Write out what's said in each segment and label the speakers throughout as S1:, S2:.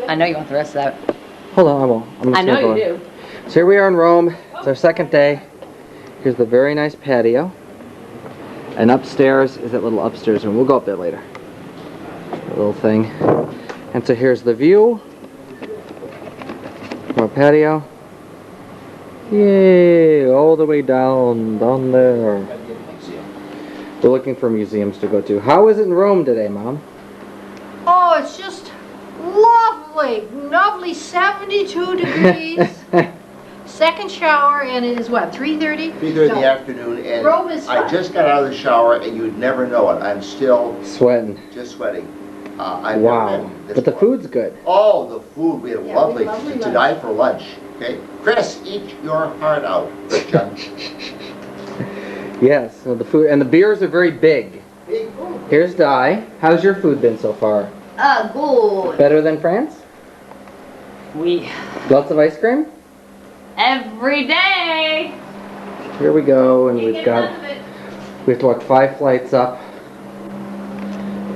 S1: I know you want the rest of that.
S2: Hold on, I won't.
S1: I know you do.
S2: So here we are in Rome. It's our second day. Here's the very nice patio. And upstairs is that little upstairs room. We'll go up there later. The little thing. And so here's the view from our patio. Yay! All the way down there. We're looking for museums to go to. How is it in Rome today, Mom?
S3: Oh, it's just lovely. Lovely 72 degrees. Second shower, and it is what, 3:30?
S4: 3:30 in the afternoon, and
S3: Rome is
S4: I
S3: fun.
S4: just got out of the shower, and you'd never know it. I'm still
S2: Sweating.
S4: just sweating. I've
S2: Wow.
S4: never been this
S2: But the
S4: warm.
S2: food's good.
S4: Oh, the food, we had
S3: Yeah,
S4: lovely,
S3: we had lovely
S4: to
S3: lunch.
S4: die for lunch. Okay, Chris, eat your heart out, John.
S2: Yes, so the food and the beers are very big.
S4: Big food.
S2: Here's Di. How's your food been so far?
S1: Good.
S2: Better than France?
S1: We
S2: Lots of ice cream?
S1: every day.
S2: Here we go, and
S1: Can't
S2: we
S1: get
S2: have
S1: enough of it.
S2: to walk 5 flights up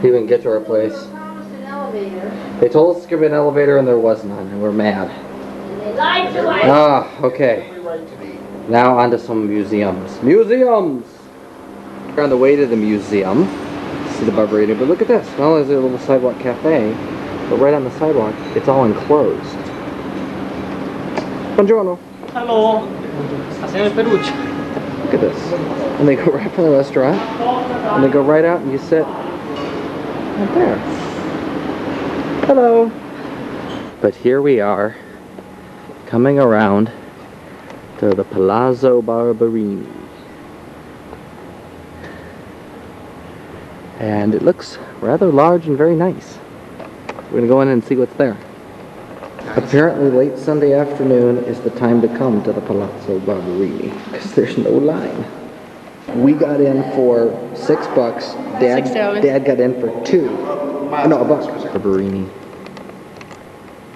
S2: to even get to our place.
S3: Promised an elevator,
S2: They told us to give an elevator and there was none, and we're mad.
S3: and they lied to us.
S2: Ah, okay.
S4: Every right to be.
S2: Now on to some museums. Museums! We're on the way to the museum. See the Barbarita, but look at this. Not only is there a little sidewalk cafe, but right on the sidewalk, it's all enclosed. Buongiorno.
S1: Hello. Stasera Perucci.
S2: Look at this. And they go right from the restaurant, and they go right out and you sit right there. Hello. But here we are, coming around to the Palazzo Barberini. And it looks rather large and very nice. We're gonna go in and see what's there. Apparently late Sunday afternoon is the time to come to the Palazzo Barberini, because there's no line. We got in for $6. Dad got in for $2. Oh, no, $1. Barberini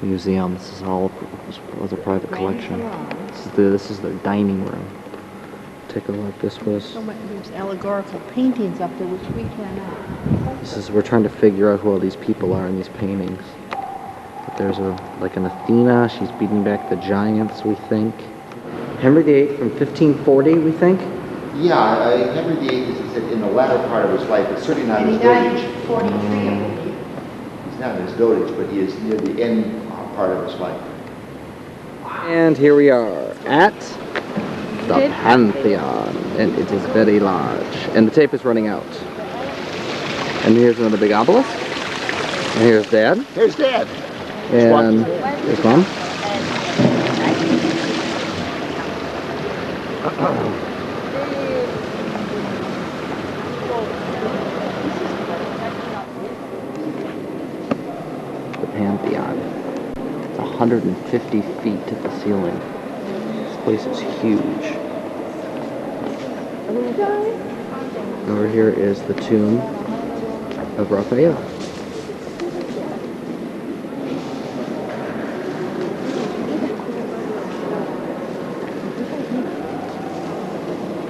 S2: Museum. This is all was a private collection. This is their dining room. Take a look. This was.
S3: There's allegorical paintings up there, which we cannot.
S2: This is. We're trying to figure out who all these people are in these paintings. But there's like an Athena. She's beating back the giants. We think. Henry VIII from 1540. We think.
S4: Yeah, Henry VIII is in the latter part of his life, but certainly not
S3: And
S4: his
S3: he died
S4: dotage.
S3: at 43, I believe.
S4: He's not in his dotage, but he is near the end part of his life.
S2: And here we are at the Pantheon, and it is very large. And the tape is running out. And here's another big obelisk. And here's Dad.
S4: Here's Dad.
S2: And here's Mom. The Pantheon. It's 150 feet to the ceiling. This place is huge. Over here is the tomb of Raphael.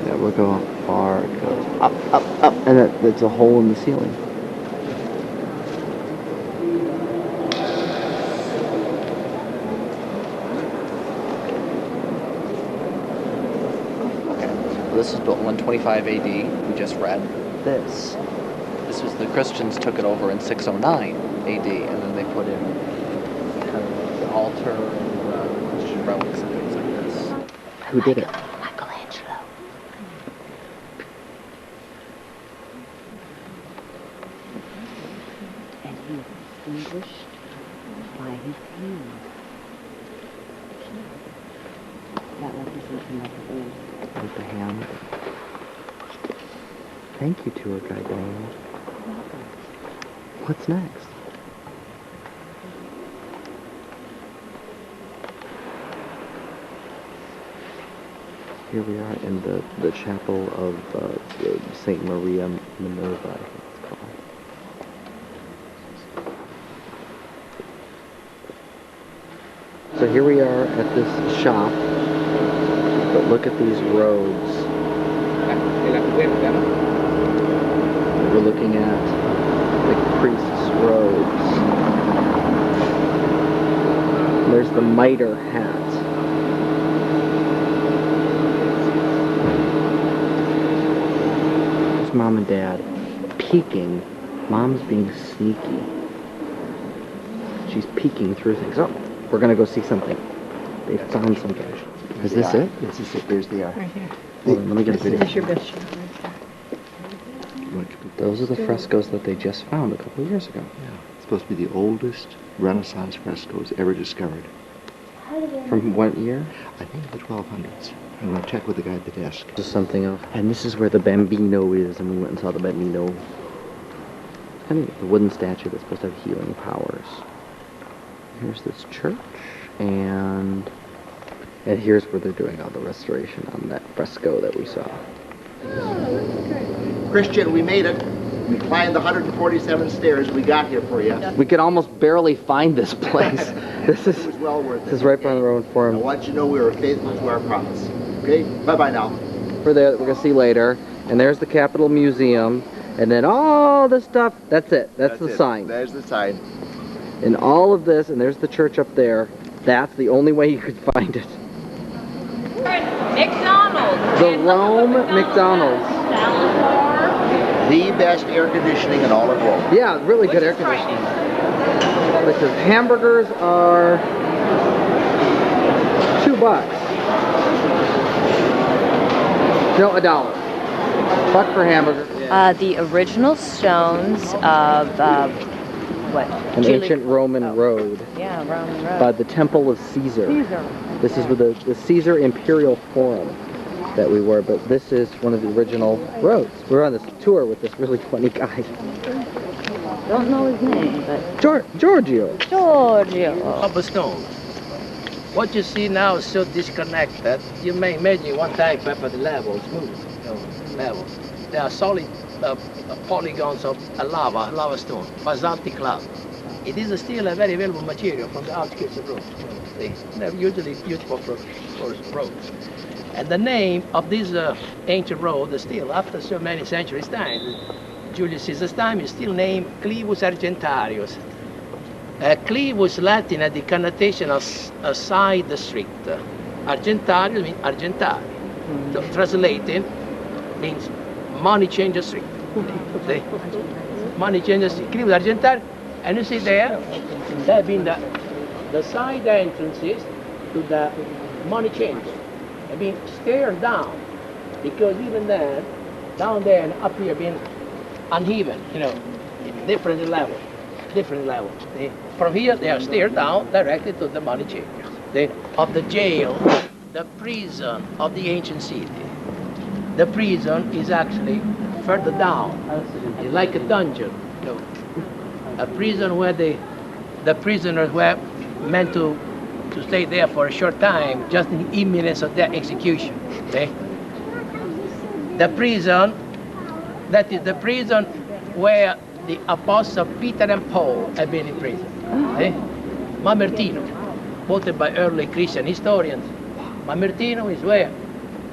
S2: Yeah, look how far it goes. Up, and it's a hole in the ceiling. This was built in 125 AD. We just read this. This was the Christians took it over in 609 AD, and then they put in kind of the altar and Christian relics and things like this. Who did it?
S3: Michelangelo.
S5: And he is distinguished by his hand. That represents him like a old.
S2: With the hand. Thank you, tour guide Diane. What's next? Here we are in the chapel of Saint Maria Minerva, I think it's called. So here we are at this shop, but look at these robes. We're looking at the priest's robes. here's the mitre hat. There's Mom and Dad peeking. Mom's being sneaky. She's peeking through things. Oh, we're gonna go see something. They found something. Is this it?
S4: This is it. There's the art.
S3: Right here.
S2: Hold on, let me get a
S3: This
S2: video.
S3: is your best shot right there.
S2: Those are the frescoes that they just found a couple of years ago.
S4: It's supposed to be the oldest Renaissance frescoes ever discovered.
S2: From what year?
S4: I think the 1200s. I'm going to check with the guy at the desk.
S2: Just something else. And this is where the Bambino is, and we went and saw the Bambino. Kind of the wooden statue that's supposed to have healing powers. Here's this church, and here's where they're doing all the restoration on that fresco that we saw.
S4: Christian, we made it. We climbed the 147 stairs. We got here for you.
S2: We could almost barely find this place. This
S4: It was well worth it.
S2: is right by the road
S4: I
S2: forum.
S4: want you to know we were faithful to our promise. Okay? Bye-bye now.
S2: We're there. We're gonna see later. And there's the Capitol Museum, and then all this stuff. That's it. That's the
S4: it.
S2: sign.
S4: There's the sign.
S2: And all of this, and there's the church up there. That's the only way you could find it.
S1: McDonald's.
S2: The Rome McDonald's.
S1: Salad bar.
S4: The best air conditioning in all of Rome.
S2: Yeah, really good
S1: Which
S2: air
S1: is frightening.
S2: conditioning. Because hamburgers are $2. No, $1. Buck for hamburger.
S5: The original stones of what?
S2: An ancient Roman road
S5: Yeah, Roman Road.
S2: by the Temple of Caesar. This is with the Caesar Imperial Forum that we were, but this is one of the original roads. We're on this tour with this really funny guy,
S5: Don't know his name, but
S2: Giorgio.
S5: Giorgio.
S6: Cobblestone. What you see now is so disconnected. You may imagine one time pepper the level, smooth, level. There are solid polygons of lava stone, basaltic lava. It is still a very valuable material from the outskirts of Rome. They're usually used for roads. And the name of this ancient road is still, after so many centuries' time, Julius Caesar's time, is still named Clivus Argentarius. Clivus Latin at the connotation of a side street. Argentarius means Argentari. So translating means money changer street. See? Money changer street. Clivus Argentarius. And you see there, that being the side entrances to the money changer. I mean, stairs down, because even then, down there and up here being uneven, different levels. From here, they are stairs down directly to the money chambers. Of the jail, the prison of the ancient city. The prison is actually further down, it's like a dungeon. A prison where the prisoners were meant to stay there for a short time, just in imminence of their execution. Okay? The prison, that is the prison where the apostles Peter and Paul have been in prison. Okay? Mamertino, quoted by early Christian historians. Mamertino is where,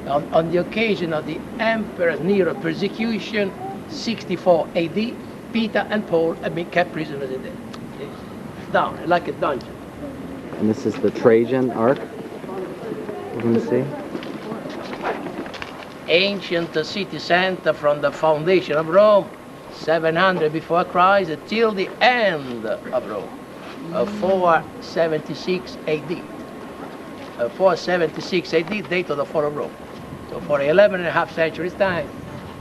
S6: on the occasion of the Emperor Nero persecution, 64 AD, Peter and Paul have been kept prisoners in there. Down, like a dungeon.
S2: And this is the Trajan Arc. We're going to see.
S6: Ancient city center from the foundation of Rome, 700 before Christ, till the end of Rome, 476 AD. 476 AD, date of the fall of Rome. So for 11 and a half centuries time,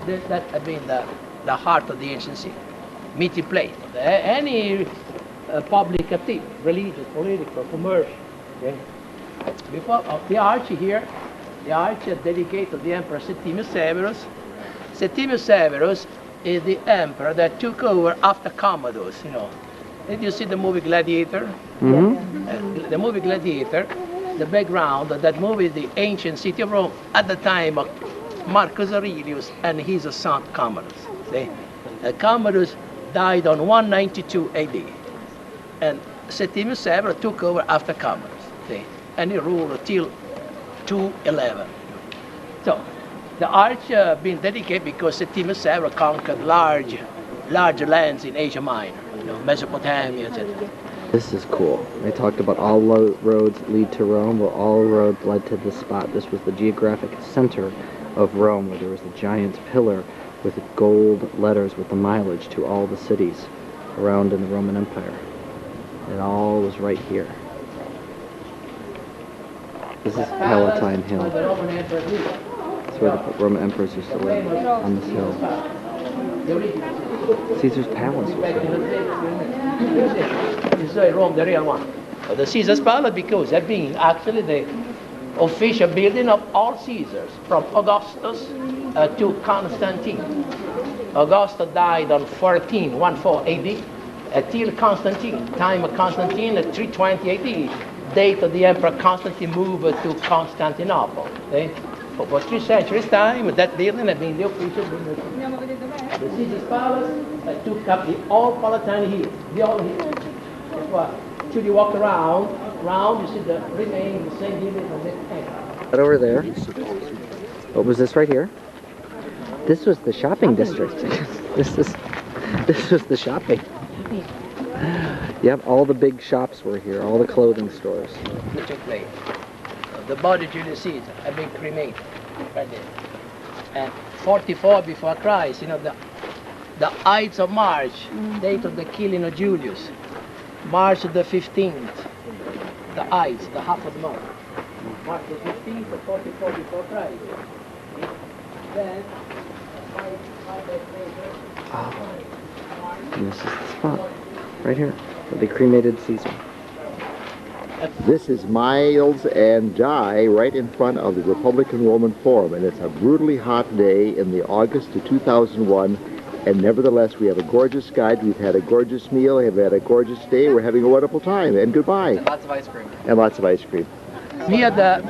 S6: that had been the heart of the ancient city. Meeting place. Any public activity, religious, political, commercial. Okay? Before the arch here, the arch is dedicated to the Emperor Septimius Severus. Septimius Severus is the emperor that took over after Commodus. Did you see the movie Gladiator?
S2: Mm-hmm.
S6: The movie Gladiator, the background of that movie is the ancient city of Rome at the time of Marcus Aurelius and his son Commodus. Commodus died on 192 AD. And Septimius Severus took over after Commodus. And he ruled till 211. So, the arch been dedicated because Septimius Severus conquered large lands in Asia Minor, Mesopotamia, etc.
S2: This is cool. They talked about all roads lead to Rome. Well, all roads led to this spot. This was the geographic center of Rome, where there was a giant pillar with gold letters with the mileage to all the cities around in the Roman Empire. It all was right here. This is Palatine Hill. That's where the Roman emperors used to live, on this hill. Caesar's palace was there.
S6: This is Rome, the real one. The Caesar's Palace, because that being actually the official building of all Caesars, from Augustus to Constantine. Augustus died on 14 AD, till Constantine. Time of Constantine, 320 AD. Date of the Emperor Constantine moved to Constantinople. For 3 centuries time, that building had been the official building. The Caesar's Palace took up the old Palatine Hill, the old hill. That's why, should you walk around, you see the remain the same building from the Emperor.
S2: Right over there. What was this right here? This was the shopping district. This was the shopping. Yep, all the big shops were here, all the clothing stores.
S6: That took place. The body of Julius Caesar had been cremated right there. And 44 before Christ, the Ides of March, date of the killing of Julius. March the 15th, the Ides, the half of the month. March the 15th of 44 before Christ. Then, 5 days later,
S2: And this is the spot, right here, where they cremated Caesar.
S4: This is Miles and Di right in front of the Republican Roman Forum, and it's a brutally hot day in the August of 2001, and nevertheless we have a gorgeous guide, we've had a gorgeous meal, we've had a gorgeous day, we're having a wonderful time, and goodbye.
S2: And lots of ice cream.
S4: And lots of ice cream.
S6: near the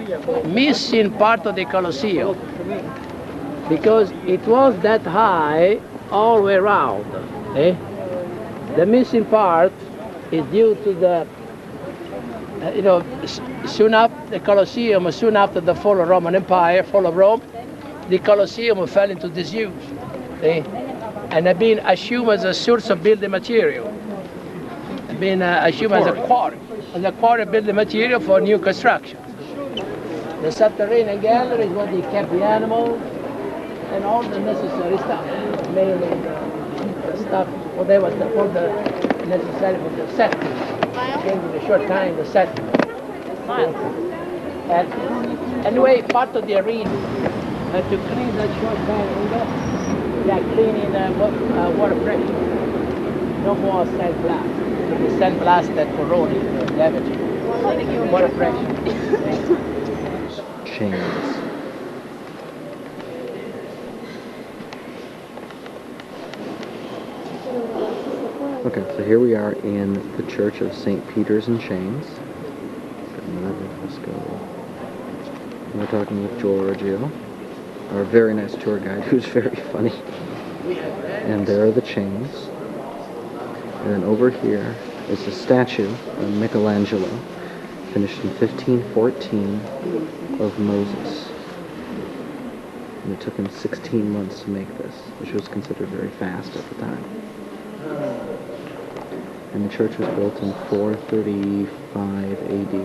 S6: missing part of the Colosseum, because it was that high all the way around. The missing part is due to the, soon after the Colosseum, soon after the fall of Roman Empire, fall of Rome, the Colosseum fell into disuse, and had been assumed as a source of building material, been assumed as a quarry building material for new construction. The subterranean gallery is where they kept the animals and all the necessary stuff, mainly the stuff, whatever all the necessary for the setting. Came in a short time, the setting. And anyway, part of the arena, to clean that short time, they are cleaning water pressure. No more sandblast. The sandblast that corroded, damaging. Water pressure.
S2: Chains. Okay, so here we are in the Church of St. Peter's in Chains. Let's go. We're talking with Giorgio, our very nice tour guide, who's very funny. And there are the chains. And then over here is a statue of Michelangelo, finished in 1514, of Moses. And it took him 16 months to make this, which was considered very fast at the time. And the church was built in 435 AD.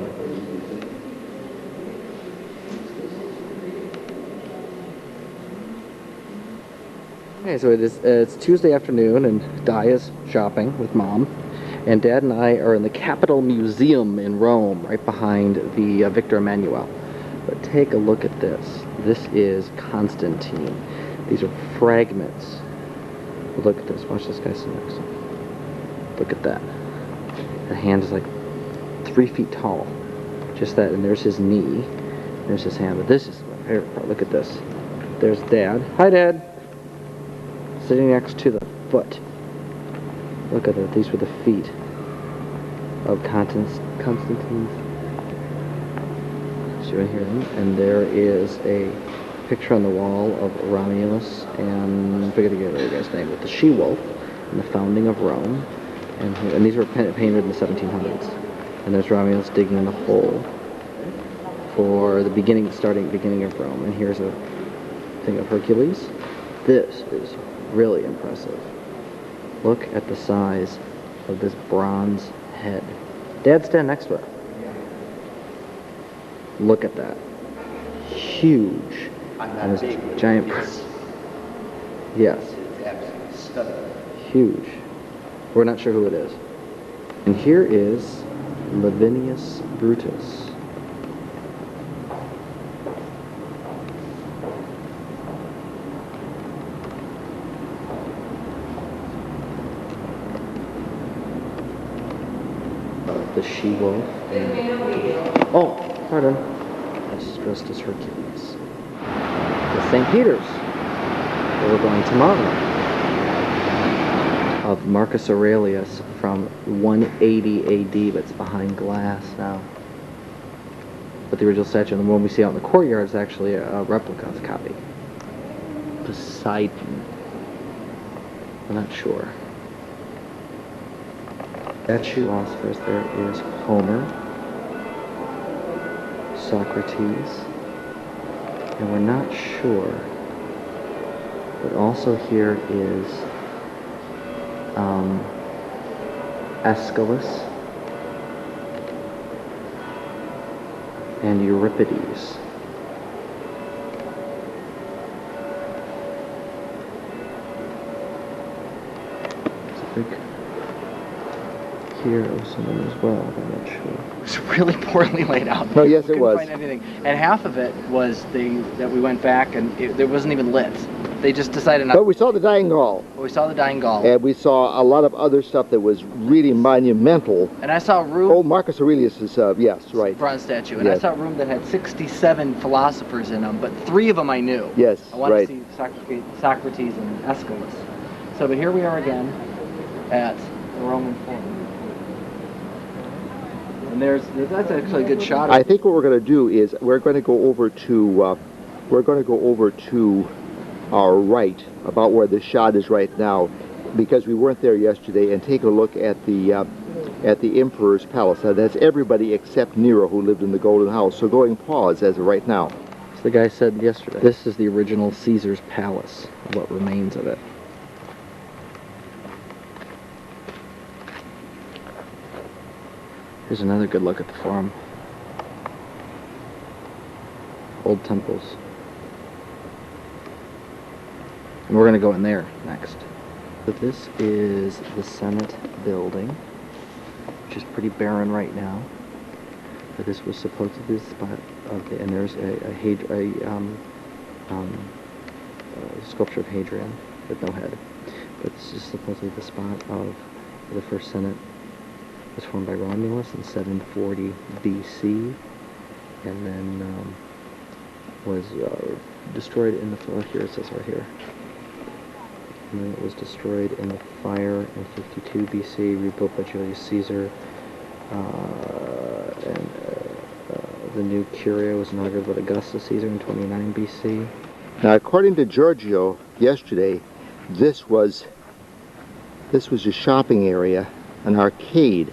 S2: Okay, so it's Tuesday afternoon, and Di is shopping with Mom, and Dad and I are in the Capitol Museum in Rome, right behind the Victor Emmanuel. But take a look at this. This is Constantine. These are fragments. Look at this. Watch this guy sit next to him. Look at that. The hand is like 3 feet tall. Just that, and there's his knee. There's his hand. But this is my favorite part. Look at this. There's Dad. Hi, Dad. Sitting next to the foot. Look at that. These were the feet of Constantine's. So you hear them. And there is a picture on the wall of Romulus and I forget the other guy's name, but the she-wolf and the founding of Rome. And these were painted in the 1700s. And there's Romulus digging the hole for the beginning of Rome. And here's a thing of Hercules. This is really impressive. Look at the size of this bronze head. Dad, stand next to her. Look at that. Huge. And this giant. Yes. Huge. We're not sure who it is. And here is Lavinius Brutus. The she-wolf. Oh, pardon. That's dressed as Hercules. The St. Peter's, where we're going tomorrow, of Marcus Aurelius from 180 AD, but it's behind glass now. But the original statue, and the one we see out in the courtyard, is actually a replica of the copy. Poseidon. I'm not sure. Statue philosophers, there is Homer, Socrates, and we're not sure, but also here is Aeschylus and Euripides. Here was someone as well, I'm not sure.
S7: It was really poorly laid out.
S4: Oh, yes,
S7: we
S4: it was.
S7: couldn't find anything. And half of it was that we went back and there wasn't even lit. They just decided not.
S4: But we saw the dying Gaul.
S7: We saw the dying Gaul.
S4: And we saw a lot of other stuff that was really monumental.
S7: And I saw a room.
S4: Oh, Marcus Aurelius is, yes, right.
S7: Bronze statue. And
S4: Yes.
S7: I saw a room that had 67 philosophers in them, but 3 of them I knew.
S4: Yes,
S7: I wanted
S4: right.
S7: to see Socrates and Aeschylus. So, but here we are again at the Roman Forum. And that's actually a good shot.
S4: I think what we're going to do is we're going to go over to our right, about where the shot is right now, because we weren't there yesterday, and take a look at the Emperor's palace. Now, that's everybody except Nero, who lived in the Golden House. So go and pause as of right now.
S2: As the guy said yesterday, this is the original Caesar's palace, what remains of it. Here's another good look at the Forum. Old temples. And we're going to go in there next. So this is the Senate building, which is pretty barren right now. But this was supposedly the spot of the, and there's a sculpture of Hadrian with no head. But this is supposedly the spot of the first Senate. It was formed by Romulus in 740 BC, and then was destroyed in the here it says right here. And then it was destroyed in the fire in 52 BC, rebuilt by Julius Caesar. The new Curia was inaugurated with Augustus Caesar in 29 BC.
S4: Now, according to Giorgio yesterday, this was a shopping area, an arcade.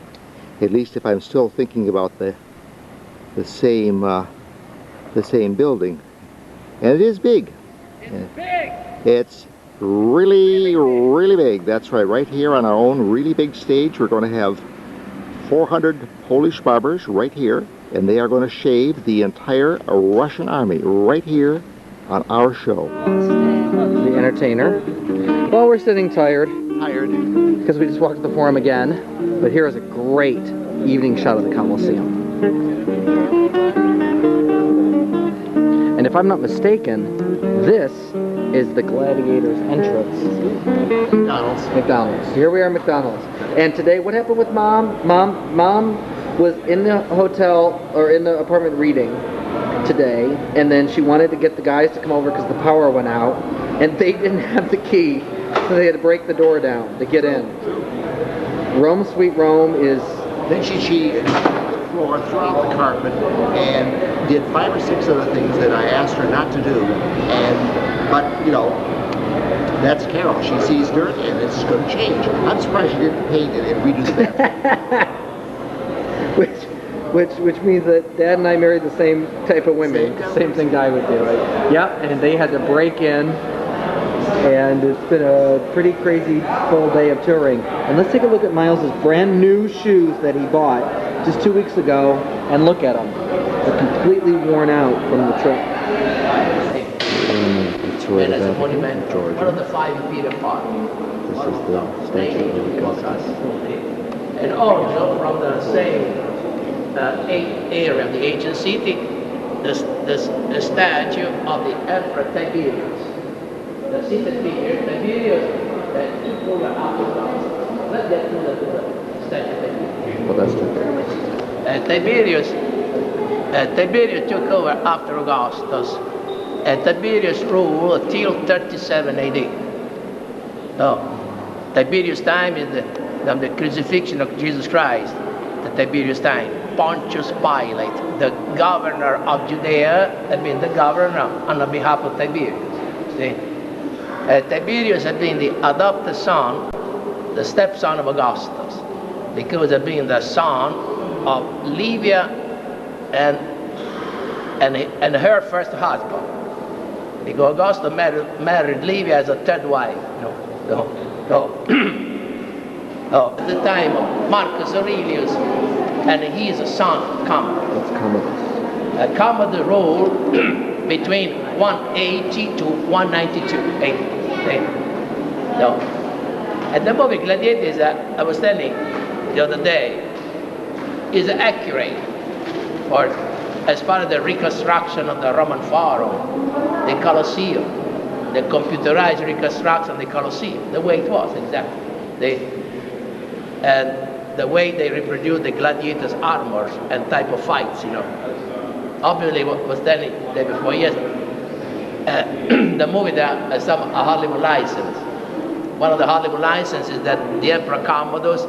S4: At least if I'm still thinking about the same building, and it is big.
S7: It's big.
S4: It's really, really big. That's right. Right here on our own really big stage, we're going to have 400 Polish barbers right here, and they are going to shave the entire Russian army right here on our show.
S2: The entertainer. Well, we're sitting tired. Because we just walked the Forum again. But here is a great evening shot of the Colosseum. And if I'm not mistaken, this is the Gladiator's entrance. McDonald's. Here we are at McDonald's. And today, what happened with Mom? Mom was in the hotel, or in the apartment reading today, and then she wanted to get the guys to come over because the power went out, and they didn't have the key, so they had to break the door down to get in. Rome Sweet Rome is...
S4: Then she cheated on the floor, threw out the carpet, and did 5 or 6 other things that I asked her not to do. But you know, that's Carol. She sees dirt, and it's going to change. I'm surprised she didn't paint it and redo the bathroom.
S2: Which means that Dad and I married the same type of women. Same thing Di would do. Yep, and they had to break in And it's been a pretty crazy full day of touring. And let's take a look at Miles's brand new shoes that he bought just 2 weeks ago, and look at them. They're completely worn out from the trip.
S6: And as a monument, one of the 5 feet apart.
S2: This is the statue of Augustus.
S6: And also from the same area of the ancient city, the statue of the Emperor Tiberius. The city figure, Tiberius, that took over Augustus. Let's get to the statue of Tiberius.
S2: Well, that's true.
S6: Tiberius took over after Augustus. Tiberius ruled till 37 AD. So, Tiberius' time is the crucifixion of Jesus Christ. The Tiberius' time. Pontius Pilate, the governor of Judea, had been the governor on the behalf of Tiberius. See? Tiberius had been the adopted son, the stepson of Augustus, because he had been the son of Livia and her first husband. Because Augustus married Livia as a third wife. At the time of Marcus Aurelius and his son Commodus. Commodus ruled between 180 to 192 AD. And the movie Gladiators, I was telling the other day, is accurate for as far as the reconstruction of the Roman Forum, the Colosseum, the computerized reconstruction of the Colosseum, the way it was exactly. And the way they reproduce the gladiators' armors and type of fights, Obviously, what was telling the day before yesterday, the movie that has some Hollywood license. One of the Hollywood licenses is that the Emperor Commodus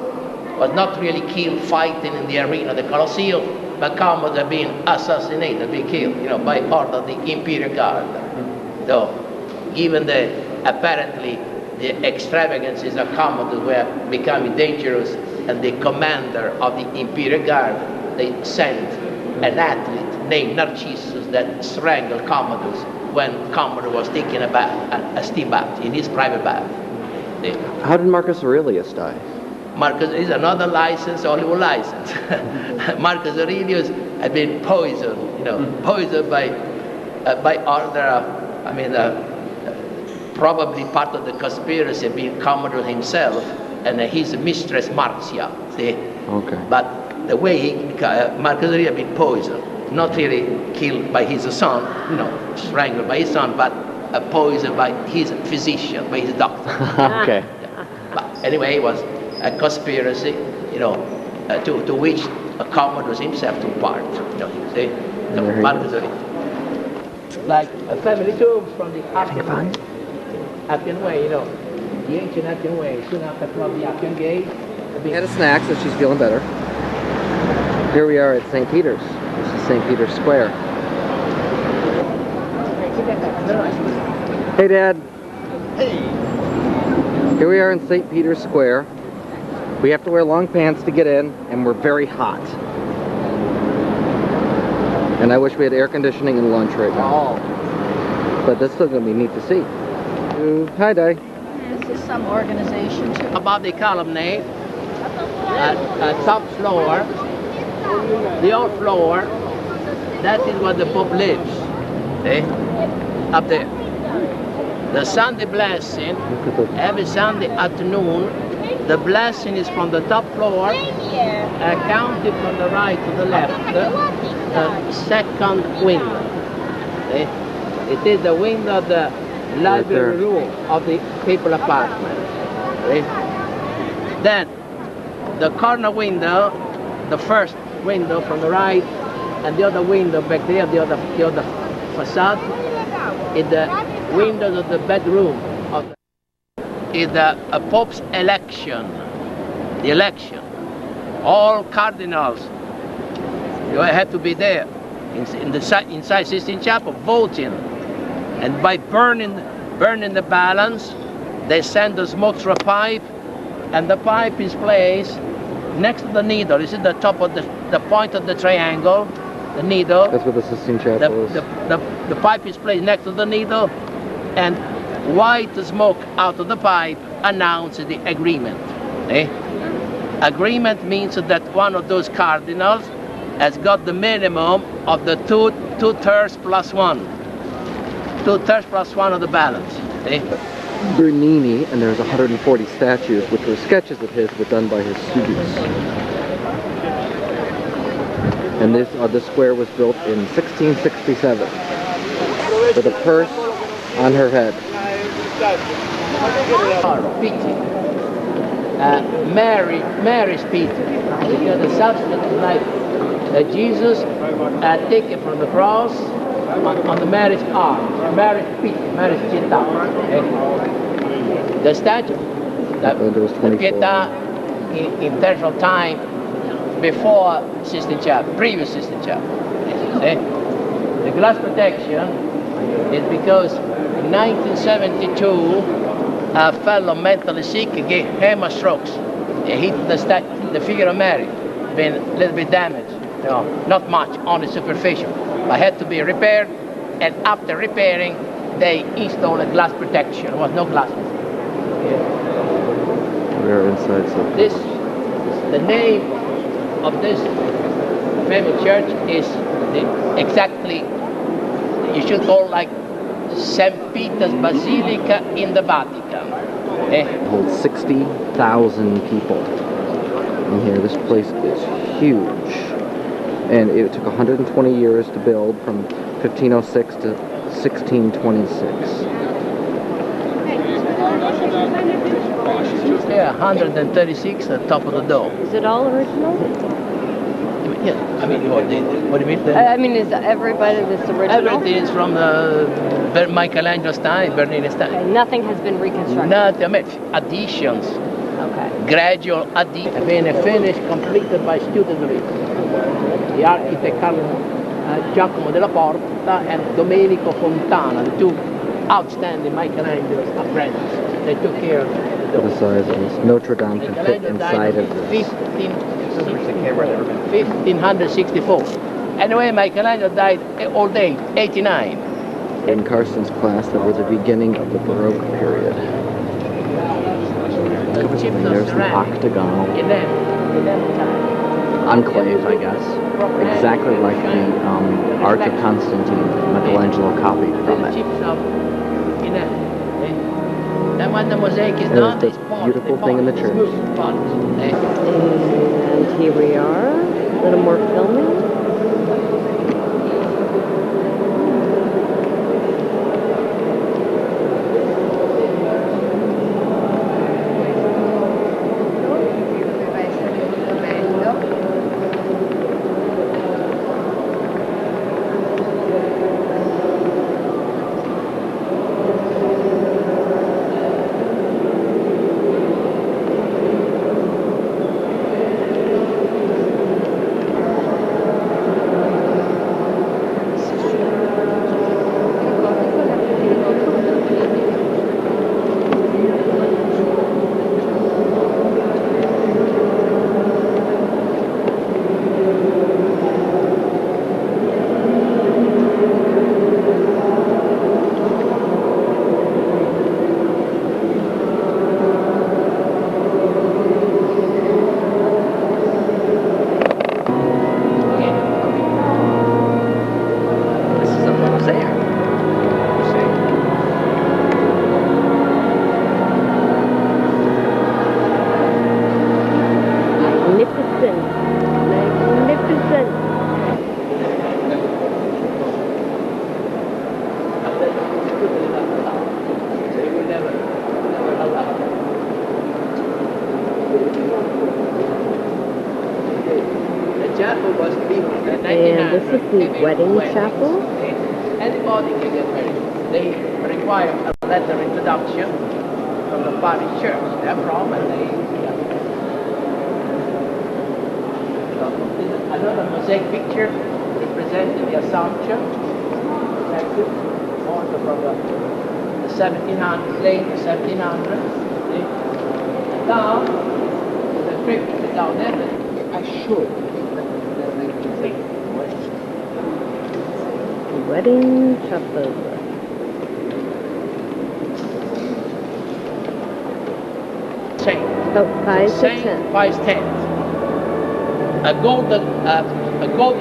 S6: was not really killed fighting in the arena of the Colosseum, but Commodus had been assassinated, been killed, by part of the Imperial Guard. So, given apparently the extravagances of Commodus were becoming dangerous, and the commander of the Imperial Guard, they sent an athlete named Narcissus that strangled Commodus when Commodus was taking a steam bath in his private bath.
S2: How did Marcus Aurelius die?
S6: Marcus is another license, Hollywood license. Marcus Aurelius had been poisoned, poisoned by order probably part of the conspiracy being Commodus himself and his mistress Marcia. See?
S2: Okay.
S6: But the way Marcus Aurelius had been poisoned, not really killed by his son, strangled by his son, but poisoned by his physician, by his doctor.
S2: Okay.
S6: But anyway, it was a conspiracy, to which Commodus himself took part. See? Marcus Aurelius. Like a family tomb from the Appian Way, the ancient Appian Way, soon after from the Appian Gate.
S2: We had a snack, so she's feeling better. Here we are at St. Peter's. This is St. Peter's Square. Hey, Dad.
S6: Hey.
S2: Here we are in St. Peter's Square. We have to wear long pants to get in, and we're very hot. And I wish we had air conditioning and lunch right now. But that's still going to be neat to see. Hi, Di.
S3: This is some organization too.
S6: Above the colonnade, top floor, the old floor, that is where the Pope lives. See? Up there. The Sunday blessing, every Sunday afternoon, the blessing is from the top floor, counted from the right to the left, the second window. See? It is the window of the library room of the papal apartment. See? Then, the corner window, the first window from the right, and the other window back there, the other facade, is the windows of the bedroom of is the Pope's election. The election. All cardinals, have to be there inside Sistine Chapel voting, and by burning the balance, they send the smoke through a pipe, and the pipe is placed next to the needle. This is the top of the point of the triangle, the needle.
S2: That's what the Sistine Chapel is.
S6: The pipe is placed next to the needle, and white smoke out of the pipe announces the agreement. Eh? Agreement means that one of those cardinals has got the minimum of the two-thirds plus one. Two-thirds plus one of the balance. Eh?
S2: Bernini, and there's 140 statues, which were sketches of his, but done by his students. And this square was built in 1667 with a purse on her head.
S6: Mary's feet, because the substance is like Jesus taken from the cross on the Mary's arm, Mary's feet, Mary's città. The statue, the Pietà in terms of time before Sistine Chapel, previous Sistine Chapel. The glass protection is because in 1972 a fellow mentally sick gave hammer strokes. He hit the figure of Mary, been a little bit damaged, not much, only superficial, but had to be repaired, and after repairing they installed a glass protection. There was no glass.
S2: We are inside
S6: the name of this famous church is exactly, you should call like St. Peter's Basilica in the Vatican.
S2: Holds 60,000 people in here. This place is huge. And it took 120 years to build, from 1506 to 1626.
S6: Yeah, 136 at the top of the dome.
S1: Is it all original?
S6: Yeah, I mean, what do you mean?
S1: I mean, is every bit of this original?
S6: Everything is from Michelangelo's time, Bernini's time.
S1: Okay, nothing has been reconstructed?
S6: Nothing, I mean, additions.
S1: Okay.
S6: Gradual additions. Have been finished, completed by students of it. The architect Giacomo della Porta and Domenico Fontana, the two outstanding Michelangelo's apprentices. They took care of it.
S2: The size of this. Notre Dame can fit inside of this.
S6: 1564. Anyway, Michelangelo died old age, 89.
S2: In Carson's class, that were the beginning of the Baroque period. And there's the octagon. Enclave, I guess. Exactly like the Arch of Constantine Michelangelo copied from it.
S6: And when the mosaic is
S2: There's
S6: done,
S2: the
S6: it's polished.
S2: beautiful thing in the church.
S1: And here we are. A little more filming. And this is the wedding chapel.
S6: Anybody can get married. They require a letter of introduction from the parish church they're from, and they. So this is another mosaic picture representing the Assumption. Also from the 1700s, late 1700s. Down, the crypt down there. I should.
S1: Wedding chapel. So 5 to
S6: Saint
S1: 10.
S6: Pius X. A gold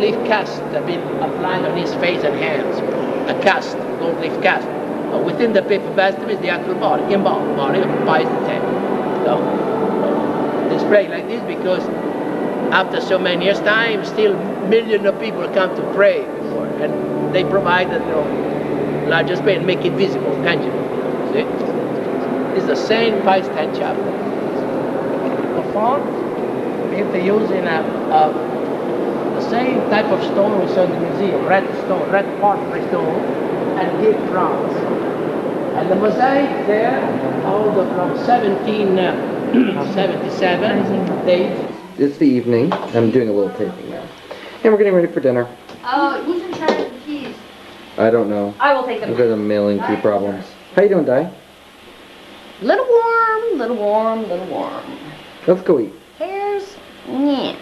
S6: leaf cast had been applied on his face and hands. A cast, gold leaf cast. Within the paper basket is the actual body, embalmed body of Pius X. So, display like this because after so many years' time, still millions of people come to pray before, and they provide the larger space and make it visible, tangible. See? This is the Saint Pius X chapel. The font we're using the same type of stone we saw in the museum, red stone, red porphyry stone, and deep bronze. And the mosaic there, all from 1777 date.
S2: It's the evening. I'm doing a little taping now. And we're getting ready for dinner.
S3: Who's in charge of the keys?
S2: I don't know.
S1: I will take them.
S2: We've got some mailing key problems. How you doing, Di?
S5: Little warm, little warm, little warm.
S2: Let's go eat.
S5: Hairs? Yeah.